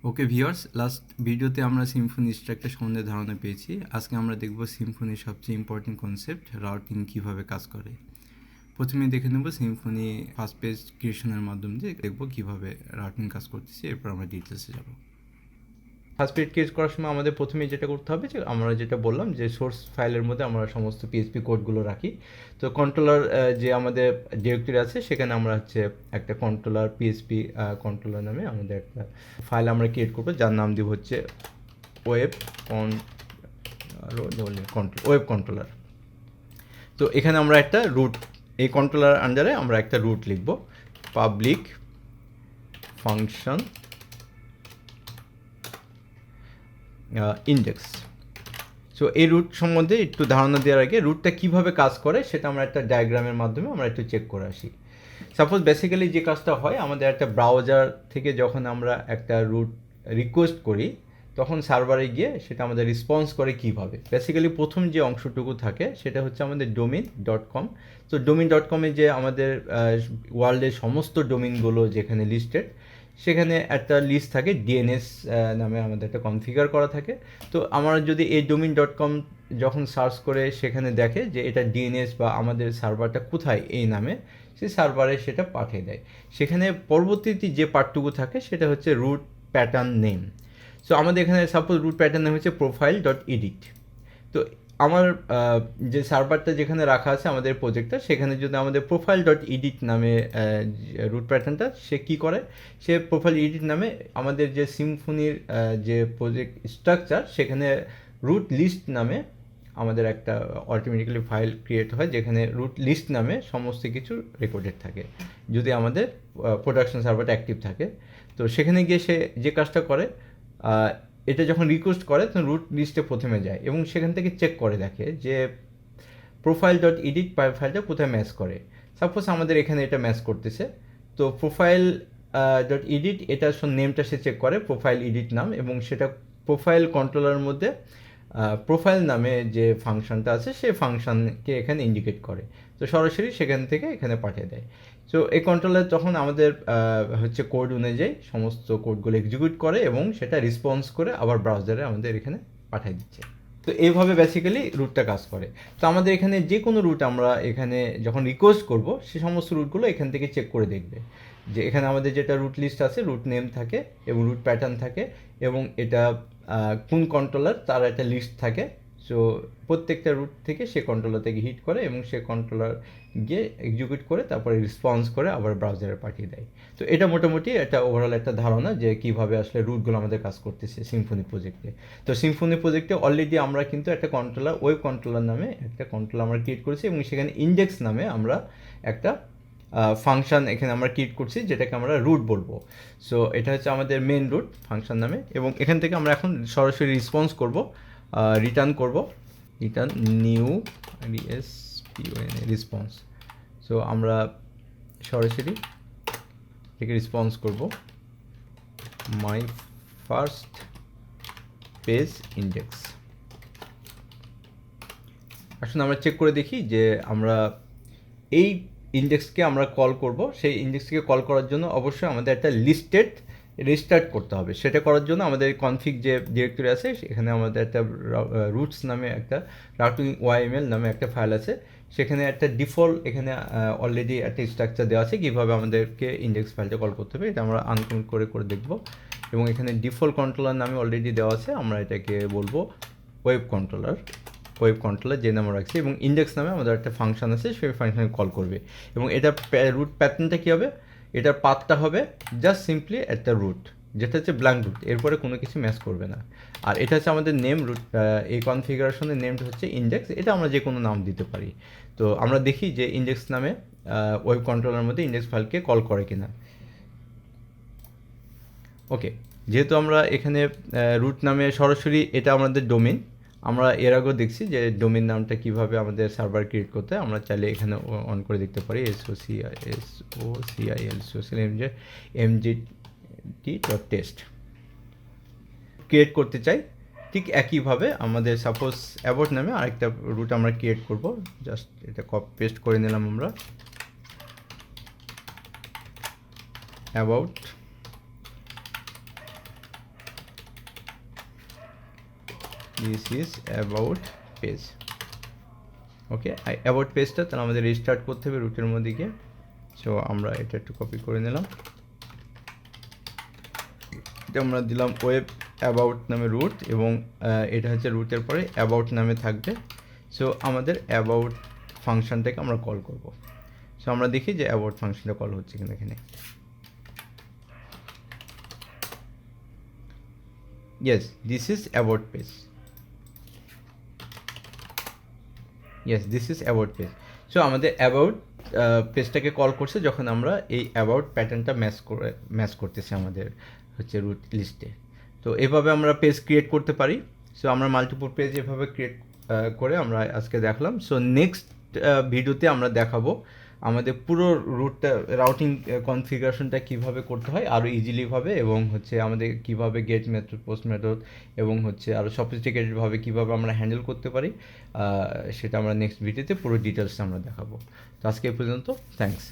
Okay viewers, last ভিডিওতে আমরা Symphony structure সম্বন্ধে ধারণা পেয়েছি। আজকে আমরা দেখব সিম্ফনির সবচেয়ে ইম্পর্টেন্ট কনসেপ্ট রাউটিং কীভাবে কাজ করে। প্রথমে দেখে নেব সিম্ফনি ফার্স্ট পেজ ক্রিয়েশনের মাধ্যমে দিয়ে দেখব কীভাবে রাউটিং কাজ করতেছি, এরপর আমরা ডিটেলসে যাব। ফার্স্ট পেজ ক্রিয়েট করার সময় আমাদের প্রথমে যেটা করতে হবে যে আমরা যেটা বললাম যে সোর্স ফাইলের মধ্যে আমরা সমস্ত পিএইচপি কোডগুলো রাখি। তো কন্ট্রোলার যে আমাদের ডিরেক্টরি আছে সেখানে আমরা একটা কন্ট্রোলার পিএইচপি কন্ট্রোলার নামে আমাদের একটা ফাইল আমরা ক্রিয়েট করবো, যার নাম দিব ওয়েব ওয়েব কন্ট্রোলার। তো এখানে আমরা একটা রুট, এই কন্ট্রোলার আন্ডারে আমরা একটা রুট লিখব, পাবলিক ফাংশন ইন্ডেক্স। সো এই রুট সম্বন্ধে একটু ধারণা দেওয়ার আগে রুটটা কীভাবে কাজ করে সেটা আমরা একটা ডায়াগ্রামের মাধ্যমে আমরা একটু চেক করে আসি। সাপোজ বেসিক্যালি যে কাজটা হয়, আমাদের একটা ব্রাউজার থেকে যখন আমরা একটা রুট রিকোয়েস্ট করি তখন সার্ভারে গিয়ে সেটা আমাদের রেসপন্স করে কীভাবে। বেসিক্যালি প্রথম যে অংশটুকু থাকে সেটা হচ্ছে আমাদের domain.com। তো domain.com-এ যে আমাদের ওয়ার্ল্ডের সমস্ত ডোমেইনগুলো যেখানে লিস্টেড, সেখানে একটা লিস্ট থাকে, ডিএনএস নামে আমাদের একটা কনফিগার করা থাকে। তো আমরা যদি এই domain.com যখন সার্চ করে সেখানে দেখে যে এটা ডিএনএস বা আমাদের সার্ভারটা কোথায় এই নামে, সেই সার্ভারে সেটা পাঠিয়ে দেয়। সেখানে পরবর্তীতে যে পার্টটুকু থাকে সেটা হচ্ছে রুট প্যাটার্ন নেম। সো আমাদের এখানে সাপোজ রুট প্যাটার্ন নেম হচ্ছে profile.edit। তো আমার যে সার্ভারটা যেখানে রাখা আছে আমাদের প্রজেক্টটা, সেখানে যদি আমাদের profile.edit নামে রুট প্যাটার্নটা সে কী করে, সে profile.edit নামে আমাদের যে সিম্ফনির যে প্রজেক্ট স্ট্রাকচার, সেখানে রুট লিস্ট নামে আমাদের একটা অটোমেটিক্যালি ফাইল ক্রিয়েট হয় যেখানে রুট লিস্ট নামে সমস্ত কিছু রেকর্ডেড থাকে যদি আমাদের প্রোডাকশন সার্ভারটা অ্যাক্টিভ থাকে। তো সেখানে গিয়ে সে যে কাজটা করে, এটা যখন রিকোয়েস্ট করে তখন রুট লিস্টে প্রথমে যায় এবং সেখান থেকে চেক করে দেখে যে profile.edit ফাইলটা কোথায় ম্যাচ করে। সাপোজ আমাদের এখানে এটা ম্যাচ করতেছে, তো profile.edit এটা নেমটা সে চেক করে, প্রোফাইল এডিট নাম, এবং সেটা প্রোফাইল কন্ট্রোলারের মধ্যে প্রোফাইল নামে যে ফাংশনটা আছে সেই ফাংশনকে এখানে ইন্ডিকেট করে। তো সরাসরি সেখান থেকে এখানে পাঠিয়ে দেয়। সো এই কন্ট্রোলার তখন আমাদের কোড অনুযায়ী সমস্ত কোডগুলো এক্সিকিউট করে এবং সেটা রেসপন্স করে আবার ব্রাউজারে আমাদের এখানে পাঠিয়ে দিচ্ছে। তো এইভাবে বেসিক্যালি রুটটা কাজ করে। তো আমাদের এখানে যে কোনো রুট আমরা এখানে যখন রিকোয়েস্ট করব, সে সমস্ত রুটগুলো এখান থেকে চেক করে দেখবে যে এখানে আমাদের যেটা রুট লিস্ট আছে, রুট নেম থাকে এবং রুট প্যাটার্ন থাকে এবং এটা কোন কন্ট্রোলার তার একটা লিস্ট থাকে। সো প্রত্যেকটা রুট থেকে সে কন্ট্রোলার থেকে হিট করে এবং সে কন্ট্রোলার গিয়ে এক্সিকিউট করে তারপরে রেসপন্স করে আবার ব্রাউজারে পাঠিয়ে দেয়। তো এটা মোটামুটি একটা ওভারঅল একটা ধারণা যে কীভাবে আসলে রুটগুলো আমাদের কাজ করতেছে সিম্ফনি প্রজেক্টে। তো সিম্ফনি প্রজেক্টে অলরেডি আমরা কিন্তু একটা কন্ট্রোলার, ওয়েব কন্ট্রোলার নামে একটা কন্ট্রোলার আমরা ক্রিয়েট করেছি এবং সেখানে ইন্ডেক্স নামে আমরা একটা ফাংশন এখানে আমরা ক্রিয়েট করছি যেটাকে আমরা রুট বলবো। সো এটা হচ্ছে আমাদের মেন রুট ফাংশন নামে, এবং এখান থেকে আমরা এখন সরাসরি রেসপন্স করব, রিটার্ন নিউ রেসপন্স। সো আমরা সরাসরি থেকে রেসপন্স করব মাই ফার্স্ট পেজ ইন্ডেক্স। আসুন আমরা চেক করে দেখি যে আমরা এই ইন্ডেক্সকে আমরা কল করব। সেই ইন্ডেক্সকে কল করার জন্য অবশ্যই আমাদের একটা লিস্টেড রিস্টার্ট করতে হবে। সেটা করার জন্য আমাদের কনফিগ যে ডিরেক্টরি আছে সেখানে আমাদের একটা রুটস নামে একটা রাউটিং ওয়াইএমএল নামে একটা ফাইল আছে, সেখানে একটা ডিফল্ট এখানে অলরেডি একটা স্ট্রাকচার দেওয়া আছে কীভাবে আমাদেরকে ইন্ডেক্স ফাইলটা কল করতে হবে। এটা আমরা আনকমেন্ট করে দেখব এবং এখানে ডিফল্ট কন্ট্রোলার নামে অলরেডি দেওয়া আছে, আমরা এটাকে বলবো ওয়েব কন্ট্রোলার যে নামে রাখছি, এবং ইন্ডেক্স নামে আমাদের একটা ফাংশন আছে, সেই ফাংশনে কল করবে। এবং এটা রুট প্যাটার্নটা কী হবে, এটার পাথটা হবে জাস্ট সিম্পলি একটা রুট, যেটা হচ্ছে ব্ল্যাঙ্ক রুট, এরপরে কোনো কিছু ম্যাচ করবে না। আর এটা হচ্ছে আমাদের নেম রুট, এই কনফিগারেশনের নেমটা হচ্ছে ইন্ডেক্স, এটা আমরা যে কোনো নাম দিতে পারি। তো আমরা দেখি যে ইন্ডেক্স নামে ওয়েব কন্ট্রোলার মধ্যে ইন্ডেক্স ফাইলকে কল করে কিনা। ওকে, যেহেতু আমরা এখানে রুট নামে সরাসরি, এটা আমাদের ডোমেন, আমরা এর আগেও দেখছি যে ডোমেন নামটা কীভাবে আমাদের সার্ভার ক্রিয়েট করতে হয়। আমরা চাইলে এখানে অন করে দেখতে পারি socialmgt.test ক্রিয়েট করতে চাই। ঠিক একইভাবে আমাদের সাপোজ অ্যাবাউট নামে আরেকটা রুট আমরা ক্রিয়েট করব, জাস্ট এটা কপি পেস্ট করে নিলাম আমরা, about this is about page. Okay, about পেজটা তাহলে আমাদের রিস্টার্ট করতে হবে রুটের মধ্যে গিয়ে। সো আমরা এটা একটু কপি করে নিলাম, এটা আমরা দিলাম ওয়েব অ্যাবাউট নামে রুট, এবং এটা হচ্ছে রুটের পরে অ্যাবাউট নামে থাকবে। সো আমাদের অ্যাবাউট ফাংশনটাকে আমরা কল করব। সো আমরা দেখি যে অ্যাবাউট ফাংশনটা কল হচ্ছে কিনা এখানে। Yes, this is about page. Yes, this is about page. So আমাদের অ্যাবাউট পেজটাকে কল করছে যখন আমরা এই অ্যাবাউট প্যাটার্নটা ম্যাচ করতেছি আমাদের হচ্ছে রুট লিস্টে। তো এভাবে আমরা পেজ ক্রিয়েট করতে পারি। সো আমরা মাল্টিপল পেজ এভাবে ক্রিয়েট করে আমরা আজকে দেখলাম। সো নেক্সট ভিডিওতে আমরা দেখাবো আমাদের পুরো রাউটিং কনফিগারেশনটা কীভাবে করতে হয় আরও ইজিলিভাবে, এবং হচ্ছে আমাদের কীভাবে গেট মেথড, পোস্ট মেথড, এবং হচ্ছে আরও সফিস্টিকেটেডভাবে কীভাবে আমরা হ্যান্ডেল করতে পারি, সেটা আমরা নেক্সট ভিডিওতে পুরো ডিটেলসটা আমরা দেখাবো। তো আজকে এই পর্যন্ত, থ্যাংকস।